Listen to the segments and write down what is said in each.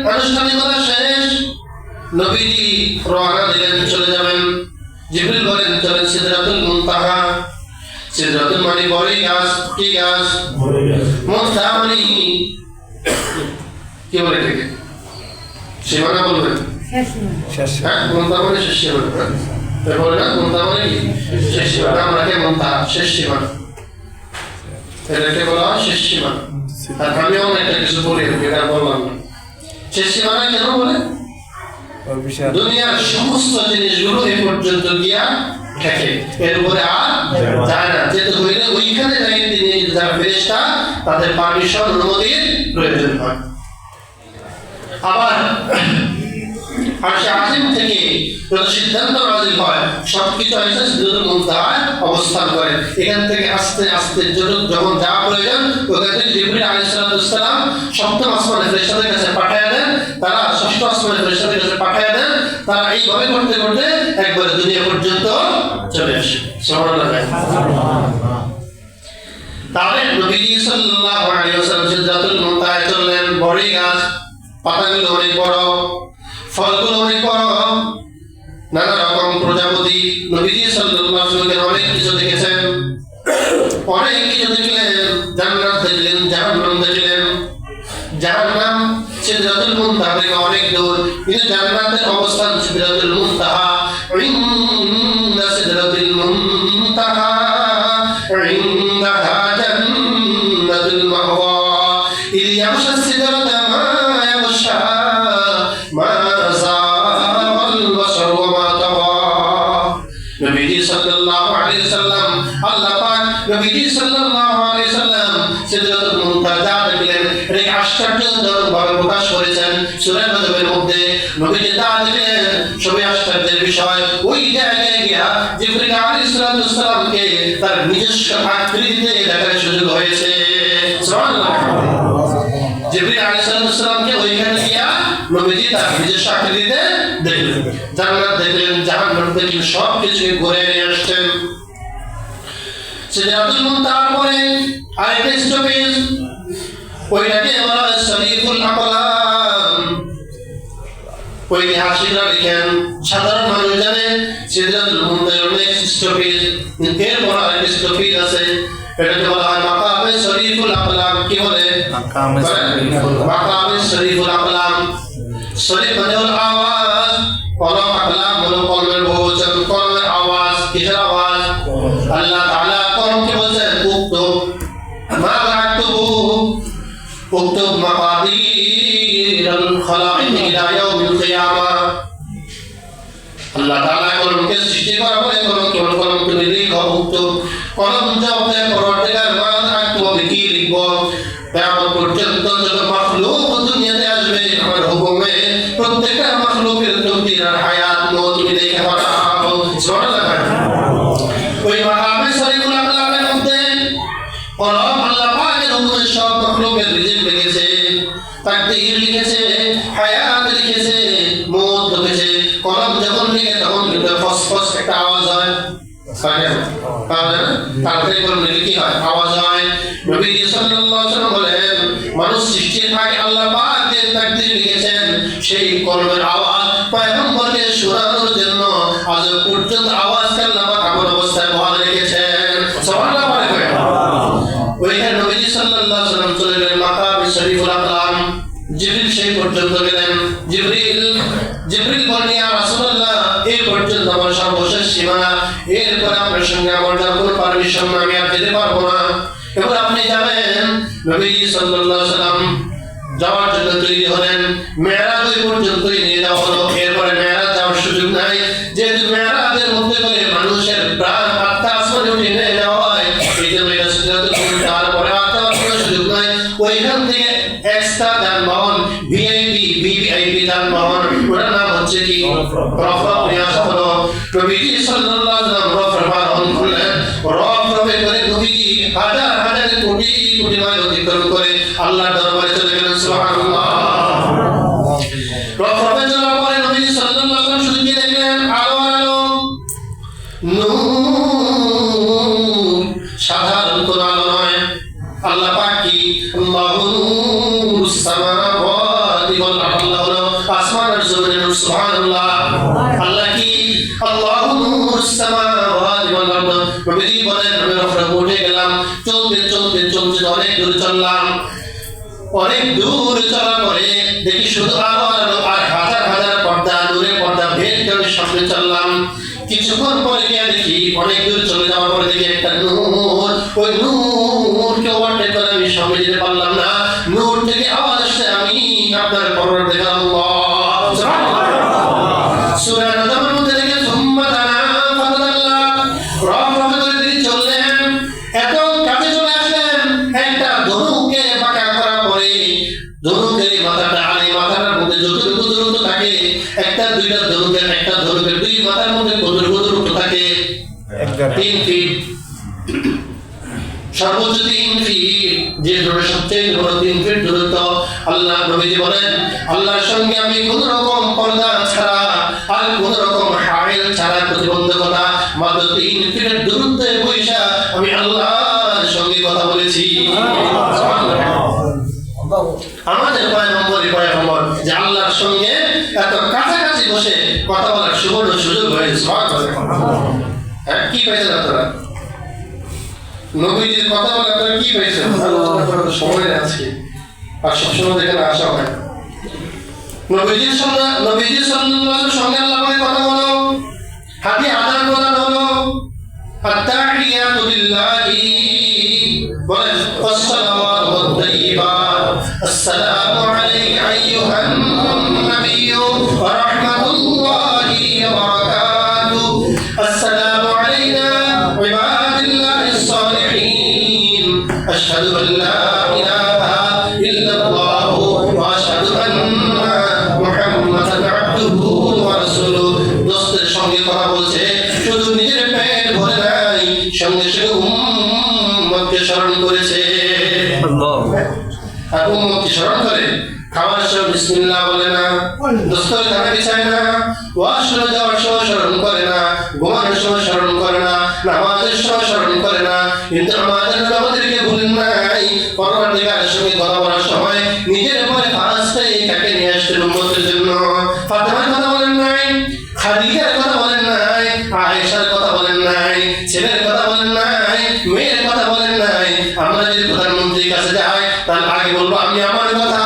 আনুষ্ঠানিকতা শেষ, নবীজি রওনা দিলেন, চলে যাবেন। জিবরিল বলেন চলেন সিদরাতুল মুনতাহা। সিদরাতুল মানে বড়ই গাছ, কি গাছ? মুনতাহা মানে কি বলে এটাকে? সীমানা বলবেন? হ্যাঁ, মুনতাহা মানে শেষ সীমানা। বলে না মুনতাহা মানে কি? শেষ সীমানা। আমরা কে মুনতাহা শেষ সীমানা, এটাকে বলা হয় শেষ সীমানা। আর আমিও একটা কিছু বলি, এটা বললাম না। শেষ সীমানা কেন বলে? দুনিয়ার সমস্ত জিনিসগুলো এ পর্যন্ত গিয়া থাকে, এর উপরে আর যায় না। যেতে হইলে ওইখানে যাই তিনি যারা ফেরেশতা তাদের পারমিশন অনুমতির প্রয়োজন হয়। আবার আরশে আজিম থেকে যত সিদ্ধান্ত নাযিল হয় সবকিছু এসে সিদরাতুল মুনতাহায় অবস্থান করে। এখান থেকে আস্তে আস্তে যখন যা প্রয়োজন ওখান থেকে জিবরিল আলাইহিস সালাম সপ্তম আসমানের ফেরেশতাদের কাছে পাঠিয়ে দেন, তারা ষষ্ঠ আসমানের ফেরেশতাদের কাছে পাঠিয়ে দেন, তারা এইভাবে করতে করতে একবারে দুনিয়া পর্যন্ত চলে আসে। সুবহানাল্লাহ। তাহলে নবীজি সাল্লাল্লাহু আলাইহি ওয়াসাল্লাম সিদরাতুল মুনতাহায় চললেন। বড়ই গাছ, পাতাগুলো অনেক বড়, ফলগুলো অনেক বড়, নানা রকম প্রজাপতি। নবীজি সাল্লাল্লাহু আলাইহি ওয়াসাল্লাম অনেক কিছু দেখেছেন, অনেক কিছু দেখলেন। জান্নাত দেখলেন, জাহান্নাম দেখলেন। জাহান্নাম সিদরাতুল মুনতাহা থেকে অনেক দূর, কিন্তু জান্নাতের অবস্থান সিদরাতুল মুনতাহা। ইন্না সিদরাতুল মুনতাহা ইনদাহা জান্নাতুল মাওয়া ইয ইয়াগশা সিদরাতা মা ইয়াগশা মা যাগাল বাসার ওয়া মা তাগা। নবীজি সাল্লাল্লাহু আলাইহি ওয়াসাল্লাম, আল্লাহ পাক নবীজি সাল্লাল্লাহু আলাইহি ওয়াসাল্লাম সিদরাতুল মুনতাহা দেখলেন। এই আশ্চর্যজনকভাবে প্রকাশ করেছেন সূরা নজমের মধ্যে। নবীজি তা দেখলেন, সবই আশ্চর্যের বিষয়। ওই জায়গায় গিয়া জিবরিল আলাইহিস সালামকে তার নিজস্ব আকৃতিতে দেখার সুযোগ হয়েছে। সুবহানাল্লাহ। জিবরিল আলাইহিস সালামকে ওইখানে গিয়া নবীজি তার নিজস্ব আকৃতিতে দেখলেন, জান্নাত দেখলেন, জাহান্নাম দেখলেন, সব কিছু ঘুরে নিয়ে আসছেন। সিদরাতুল মুনতাহার পরে আরেকটা স্টপেজ, ওইটাকে বলা হয় শরীফুল আকলাম। ঐতিহাসিকরা লিখেন, সাধারণ মানুষ জানে সিদরাতুল মুনতাহার অনেক স্টপেজ, এরপর আরেকটা স্টপেজ আছে, এটাকে বলা হয় মাকামে শরীফুল আকলাম। কি বলে? মাকামে শরীফুল আকলাম। শরীফ মানে হলো আওয়াজ, কলম, আকলাম হলো কলমের বহুবচন। কলমের আওয়াজ, কিসের আওয়াজ? আল্লাহ তাআলা কলমকে বলছেন উক্তুব মা আকতুবু, উক্তুব মাকাদিরাল খালাইক ইলা ইয়াউমিল কিয়ামাহ। আল্লাহ তাআলা কলমকে সৃষ্টি করার পরে কলমকে লিখো, উক্তুব, কলম জবাব দেয় পরবর্তীকার মা আকতুবু, কি লিখব? কিয়ামত পর্যন্ত যত মাখলুক দুনিয়াতে আসবে আমার হুকুমে, প্রত্যেকটা মাখলুকের তকদীর আর হায়াত মওত মিলিয়ে করাবো। সুবহানাল্লাহ। ওই মাকামে শরীফুল আকলামের মধ্যে কলম আল্লাহ পাকের হুকুমে সব মাখলুকের রিজিক লিখেছে, তাকদীর লিখেছে, হায়াত লিখেছে, মওত লিখেছে। কলম যখন লিখে তখন কিন্তু ফসফস একটা আওয়াজ হয়, তারপরে কলম লিখে কি হয়? আওয়াজ হয়। নবীজি সাল্লাল্লাহু আলাইহি ওয়াসাল্লাম বলেন, মানুষ সৃষ্টির আগে আল্লাহ পাক যে তাকদীর লিখেছেন সেই কলমের আওয়াজ পয়গম্বরকে শোনানোর জন্য আজ পর্যন্ত আওয়াজ আল্লাহ পাক এমন অবস্থায় বহাল রেখেছেন। সুবহানাল্লাহ। ওইখানে নবীজি সাল্লাল্লাহু আলাইহি ওয়াসাল্লাম চলে গেলেন মাকামে শরীফুল আকলাম। জিবরিল সেই পর্যন্ত গেলেন। জিবরিল বলেন, ইয়া রাসূলুল্লাহ, এই পর্যন্ত আমার সর্বশেষ সীমানা, এরপর আপনার সঙ্গে আমার যার কোনো পারমিশন না, আমি আর যেতে পারবো না। এবার আপনি যাবেন। নবীজি সাল্লাল্লাহু আলাইহি ওয়াসাল্লাম যাওয়ার জন্য তৈরি হলেন। মেরাজ ওই পর্যন্তই নিয়ে যাওয়া হলো, এরপরে মেরাজ যাওয়ার সুযোগ নাই। যেহেতু মেরাজের মধ্যে করে মানুষের প্রাণ আত্মা আসমানে উঠিয়ে নিয়ে যাওয়া হয়, এই জন্য এটা সিদরাতুল মুনতাহার পরে আর যাওয়ার কোনো সুযোগ নাই। ওইখান থেকে এক্সট্রা যানবাহন, ভিভিআইপি যানবাহন, ওটার নাম হচ্ছে কি? রফা নিয়ে আসা হলো। নবীজি সাল্লাল্লাহু আলাইহি ওয়াসাল্লাম রফার বাহন করলেন। রফে করে নবীজি হাজার হাজার কোটি কোটি মাইল অতিক্রম করে আল্লাহর দরবারে চলে গেলেন। সুবহানাল্লাহ। রফে চলার পরে নবীজি সাল্লাল্লাহু আলাইহি ওয়াসাল্লাম শুধু কি দেখলেন? আলো আলো, নূর, সাধারণ কোন আলো নয়। আল্লাহ পাক কি? আল্লাহু নূরুস সামাওয়াতি ওয়াল আরদ, সুবহানাল্লাহ। আল্লাহ কি আল্লাহু নূরুস সামাওয়াতি ওয়াল আরদ। নবীজি বলেন আমি উপরে উঠে গেলাম, চলতে চলতে চলতে অনেক দূর চললাম। অনেক দূর চলার পরে দেখি শুধু আলো আলো আর হাজার হাজার পর্দা, নূরের পর্দা ভেদ করে সামনে চললাম। কিছুক্ষণ পরে গিয়ে দেখি অনেক দূর চলে যাওয়ার পরে দেখি একটা নূর, ওই নূরকে ওভারটেক করে আমি সামনে যেতে পারলাম না। নূর থেকে আওয়াজ আসছে আমি আপনার পরবর্তীকাল আল্লাহ সুবহানাল্লাহ। সূরা নাজমের মধ্যে দেখে সুম্মা দানা ফাতাদাল্লা, রব রব করে তিনি চললেন, এত কাছে চলে আসলেন, একটা ধনুকে বাঁকা করার পরে ধনুকের মাথাটা আর এই মাথাটার মধ্যে যতটুকু দূরত্ব থাকে, একটা দুইটা ধনুকের একটা ধনুকের দুই মাথার মধ্যে কতটুকু দূরত্ব থাকে? 3 ফিট, সর্বোচ্চ 3 ফিট, যে দূরে সবচেয়ে বড় 3 ফিট দূরত্ব। আল্লাহ নবীজি বলেন আল্লাহর সঙ্গে আমি কোন রকম পর্দা ছাড়া আর কোন রকম হাইল ছাড়া প্রতিবন্ধকতা মাত্র 3 ফিটের দূরত্বে বৈশা আমি আল্লাহর সঙ্গে কথা বলেছি। আমাদের পয়গম্বর যে আল্লাহর সঙ্গে এত কাছাকাছি বসে কথা বলার সুবর্ণ সুযোগ হয়েছে। হ্যাঁ, কি পাইছেন আপনারা? নবীজির কথা বলে আপনারা কি পাইছেন? সময় আছে আর সবসময় যেখানে আসা হয় নবীজির সাল্লাল্লাহু সঙ্গে আল্লাহ কথা বলো, হাতে আদান প্রদান হলো, আত-তাহিয়াতু লিল্লাহি বলেন আসসালামু আলাইকুম, আসসালামু আলাইকা আইয়ুহান নাবিয়্যু ওয়া রাহমাতুল্লাহি ওয়া বারাকাতুহু, আসসালামু আলাইনা ওয়া ইবাদিল্লাহিস সালিহিন, আশহাদু আল লা ইলাহা ইল্লাল্লাহ ওয়া আশহাদু আন্না মুহাম্মাদান আবদুহু ওয়া রাসূলুহু। দোস্তের সঙ্গে কথা বলছে, শুধু নিজের পেট ভরে নাই, সঙ্গে সঙ্গে উম্মতকে স্মরণ করেছে। আর উম্মতকে স্মরণ করে খাওয়ার সময় বিসমিল্লাহ বলে না, দোস্তর খানা বিছায় না, ওয়াশরুমে যাওয়ার সময় স্মরণ করে না, ঘুমানোর সময় স্মরণ করে না, নামাজের সময় স্মরণ করে না। কিন্তু আমাদেরকে ভুলেন নাই, পরবর্তীকালের সঙ্গে কথা বলার সময় নিজের পরে ফার্স্টে কাকে নিয়ে আসছেন উম্মতের জন্য। ফাতেমার কথা বলেন নাই, খাদিজার কথা বলেন নাই, আয়েশার কথা বলেন নাই, ছেলের কথা বলেন নাই, মেয়ের কথা বলেন নাই। আমরা যদি প্রধানমন্ত্রীর কাছে যাই তার আগে বলবো আমি আমার কথা,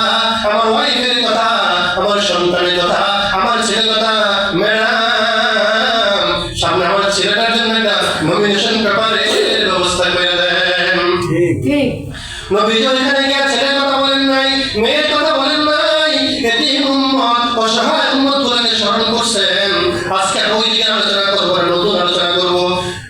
আমার ওয়াইফের কথা, আমার সন্তানের কথা, আমার ছেলের কথা। ম্যাডাম সামনে আমার ছেলেটার জন্য একটা নমিনেশন পেপারের ব্যবস্থা করে দেন। ঠিক নবীজি এখানে গিয়ে ছেলের কথা বলেন নাই, মেয়ের কথা বলেন নাই, এতিম উম্মত, অসহায় উম্মত বলে স্মরণ করছেন। আজকে ওই দিকে আলোচনা করবো, নতুন আলোচনা করবো।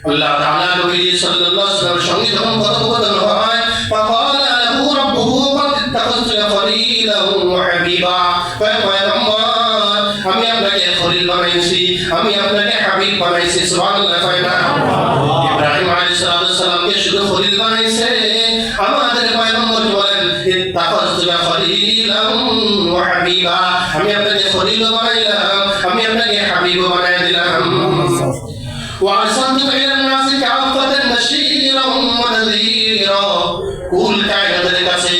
আল্লাহ তাআলা নবীজি সাল্লাল্লাহু আলাইহি ওয়াসাল্লামের সঙ্গে যখন কথোপকথন হয়, ফাকালা লাহু রাব্বুহু ক্বাদ ইত্তাখাযতুকা খলীলাও ওয়া হাবিবা, পয়গম্বর আমি আপনাকে খলিল বানাইছি, আমি আপনাকে হাবিব বানাইছি। সুবহানাল্লাহ। ইব্রাহিম আলাইহিস সালামকে শুধু খলিল বানাইছে, আমাদের পয়গম্বর বলেন ইত্তাখাযতুকা খলীলাও ওয়া হাবিবা, আমি আপনাকে খলিল বানাইলাম, আমি আপনাকে হাবিব বানাই দিলাম। وأرسلتك إلى الناس كافة بشيرا ونذيرا, কুল কায়নাতের কাছে,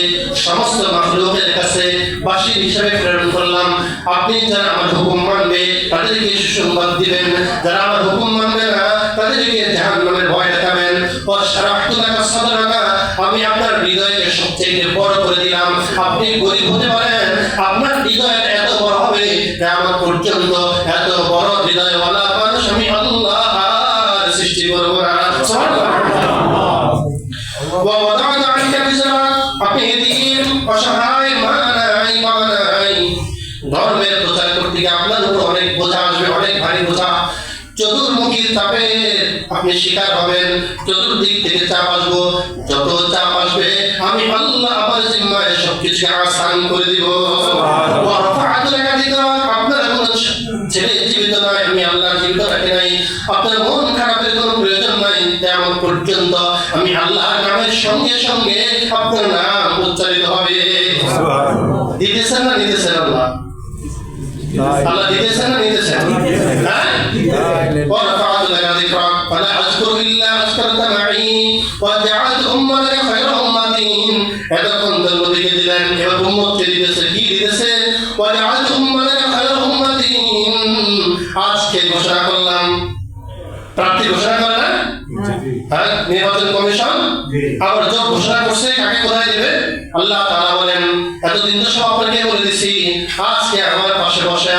সমস্ত মাখলুকের কাছে বাশীর হিসেবে প্রেরণ করলাম। আপনি যারা আমার হুকুম মানবে তাদেরকে সুসংবাদ দিবেন, যারা আমার হুকুম মানবে না তাদেরকে জাহান্নামের ভয় দেখাবেন। ওয়াশরাহতু লাকা সাদরাকা, আমি আপনার হৃদয়কে সবচেয়ে বড় করে দিলাম। আপনি গরীব হতে পারেন, আপনার হৃদয় এত বড় হবে কিয়ামত পর্যন্ত এত বড় হৃদয়ওয়ালা মানুষ আমি আল্লাহ সৃষ্টি করব না। আপনি এতিম, অসহায়, মা নাই, বাবা নাই, ধর্মের প্রচার করতে গিয়ে আপনার উপর অনেক বোঝা আসবে, অনেক ভারী বোঝা। চতুর্মুখী চাপে আপনি শিকার হবেন, চতুর্দিক থেকে চাপ আসবো, যত চাপ আসবে আমি আল্লাহ আমার জিম্মায় সবকিছু আসান করে দিব। আপনার কোন ছেলে জীবিত নয়, আমি আল্লাহ জীবিত রাখি নাই, আপনার মন খারাপের কোনো প্রয়োজন নাই, তেমন পর্যন্ত আমি আল্লাহর নামের সঙ্গে সঙ্গে আপনার নাম উচ্চারিত হবে। দিতেছেন না নিতেছেন? আল্লাহ আল্লাহ দিতেছেন না নিতেছেন? ورفعت لك ذكرك فلا أذكر إلا أذكرت معي وجعلت أمتك خير أمة, এতক্ষণ নবীকে দিলেন, এবার উম্মতকে দিতেছে, কি দিতেছে? وجعلت أمتك خير أمة ঘোষণা করলাম। প্রার্থী ঘোষণা করে না, হ্যাঁ, নির্বাচন কমিশন আবার জোর ঘোষণা করছে কাকে কোথায় দেবে। আল্লাহ তাআলা বলেন, এতদিন তো সব আপনাকে বলে দিছি, আজকে আমার পাশে বসে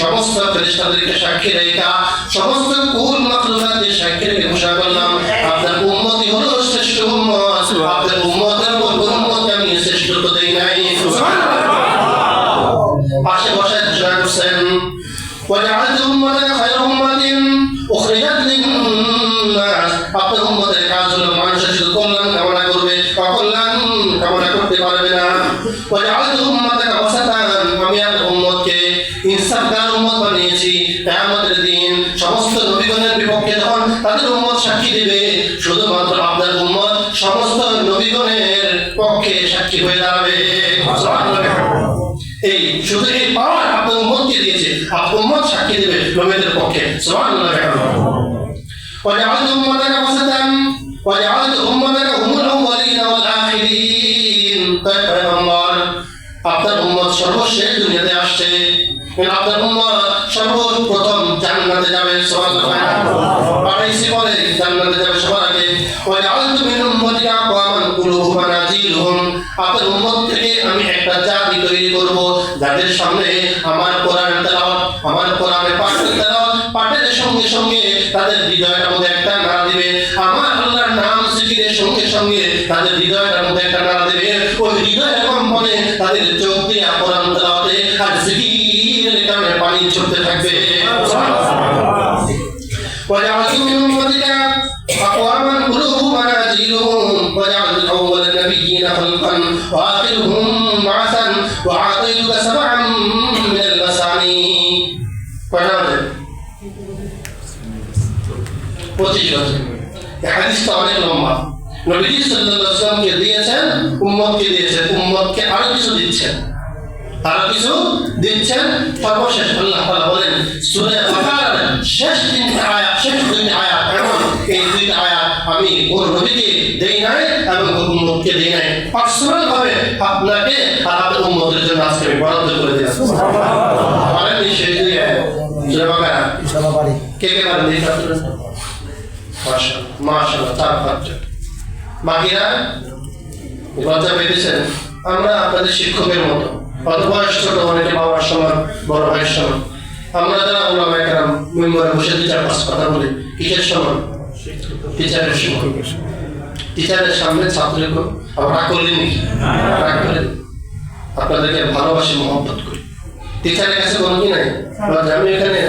সমস্ত ফেরেশতাদেরকে সাক্ষী রেখা, সমস্ত কুল মাখলুকাতকে সাক্ষী রেখে ঘোষণা করলাম, আপনার উম্মতই হলো শ্রেষ্ঠ উম্মত। আপনার উম্মতের উম্মতকে আমি শ্রেষ্ঠত্ব দেই নাই। পাশে বসে ঘোষণা করছেন, ওয়াজআলতু উম্মাতাকা খায়রা উম্মাতিন উখরিজাত লিন-নাস। আপনার উম্মতের কাজ হলো মানুষের শুধু কল্যাণ কামনা করবে, অকল্যাণ কামনা করতে পারবে না। ওয়াজআলতু উম্মাতাকা ওয়াসাতান। আমি আপনার উম্মতকে ইনসাফগার উম্মত বানিয়েছি। কিয়ামতের দিন সমস্ত নবীগণের বিপক্ষে যখন তাদের উম্মত সাক্ষী দেবে, শুধুমাত্র আপনার উম্মত সমস্ত নবীগণের পক্ষে সাক্ষী হয়ে দাঁড়াবে। এই শুধু এই পাওয়ার আপনার উম্মতকে দিয়েছে, আপনার উম্মত সাক্ষী দেবে নবীদের পক্ষে। সুবহানাল্লাহ। ওয়াজআলতু উম্মাতাকা ওয়াসাতান ওয়াজআলতু উম্মাতাকা হুমুল আউওয়ালিন ওয়াল আখিরিন। তাই পয়গম্বর, আপনার উম্মত সর্বশেষ দুনিয়াতে আসছে, আপনার উম্মত সর্বপ্রথম জান্নাতে যাবে। সুবহানাল্লাহ। পাঠাইছি বলে জান্নাতে যাবে সবার আগে। ওয়াজআলতু মিন উম্মাতিকা আকওয়ামান কুলুবুহুম মানাজিলুহুম। আপনার উম্মত থেকে আমি একটা জাতি তৈরি করব, যাদের সামনে আমার কোরআন তেলাওয়াত, আমার কোরআনের পাঠের সঙ্গে সঙ্গে তাদের হৃদয়ের মধ্যে একটা নাড়া দিবে। আমার আল্লাহর নাম জিকিরের সঙ্গে সঙ্গে তাদের হৃদয়ের মধ্যে একটা নাড়া দিবে। ওই হৃদয়ের কম্পনে তাদের চোখ দিয়ে কোরআন তেলাওয়াতে আর জিকিরের কারণে পানি ঝরতে থাকবে। وجعلت من أمتك أقواما قلوبهم منازلهم وجعلت أول النبيين خلقا وآخرهم بعثا وأعطيتك سبعا من المثاني. এই হাদিসটা অনেক লম্বা। নবীজি সাল্লাল্লাহু আলাইহি ওয়াসাল্লামকে দিয়েছেন, উম্মতকে দিয়েছেন, উম্মতকে আরো কিছু দিচ্ছেন, আরো কিছু দিচ্ছেন। সর্বশেষ আল্লাহ তাআলা বলেন সূরা বাকারার শেষ তিনটা আয়াত, শেষ দুইটা আয়াত, এবং এই দুইটা আয়াত আমি কোন নবীকে দেই নাই এবং কোন উম্মতকে দেই নাই, পার্সোনাল ভাবে আপনাকে আর আপনার উম্মতের জন্য আজকে আমি বরাদ্দ করে দিয়েছি। সুবহানাল্লাহ। পারেন এই শেষ দুই আয়াত সূরা বাকারা ইনশাআল্লাহ পারি। কে কে পারেন এই ছাত্ররা? মাশাআল্লাহ, মাশাআল্লাহ, চার পাঁচজন। বাকিরা লজ্জা পেয়েছেন? আমরা আপনাদের শিক্ষকের মতো, অত বয়স ছোট, অনেকে বাবার সমান, বড় ভাইয়ের সমান। আমরা যারা ওলামায়ে কেরাম মেম্বারে বসে দু চার পাঁচ কথা বলি, কিসের সমান? টিচারের সমান। টিচারের সামনে ছাত্রের আবার রাগ করলেন নাকি? রাগ করেন? আপনাদেরকে ভালোবাসি, মহব্বত করি। টিচারের কাছে কোনো কি নাই? আমি এখানে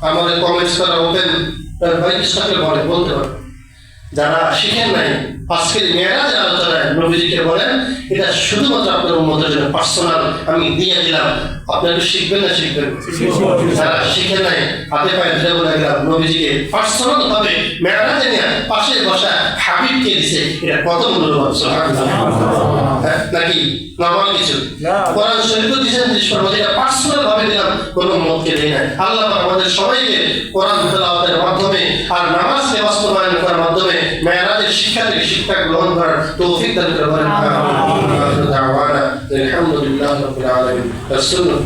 আমাদের কমেন্টস করা ওপেন, ভাই কিছু থাকলে বলতে পারেন। যারা শিখেন নাই, আজকের মেয়েরাজের আলোচনায় নবীজিকে বলেন এটা শুধুমাত্র আপনার উম্মতের জন্য পার্সোনাল আমি দিয়ে দিলাম, আপনারা শিখবেন না শিখবেন? যারা শিখেন নাই হাতে পায়ে ধরে বলে গেলাম নবীজিকে পার্সোনাল ভাবে মেয়েরাজে নিয়ে পাশে বসা হাবিবকে দিছে, এটা কত মূল্যবান। নাকি নরমাল কিছু? কোরআন শরীফও দিয়েছেন, এটা পার্সোনাল ভাবে দিলাম, কোনো উম্মতকে দেই নাই। আল্লাহ আমাদের সবাইকে কোরআন তেলাওয়াতের মাধ্যমে আর নামাজকে বাস্তবায়ন করার মাধ্যমে মেয়েরাজের শিক্ষা থেকে শিক্ষা গ্রহণ করার তৌফিক দান করেন। আলহামদুলিল্লাহ রাব্বিল আলামিন। রাসূলুল্লাহ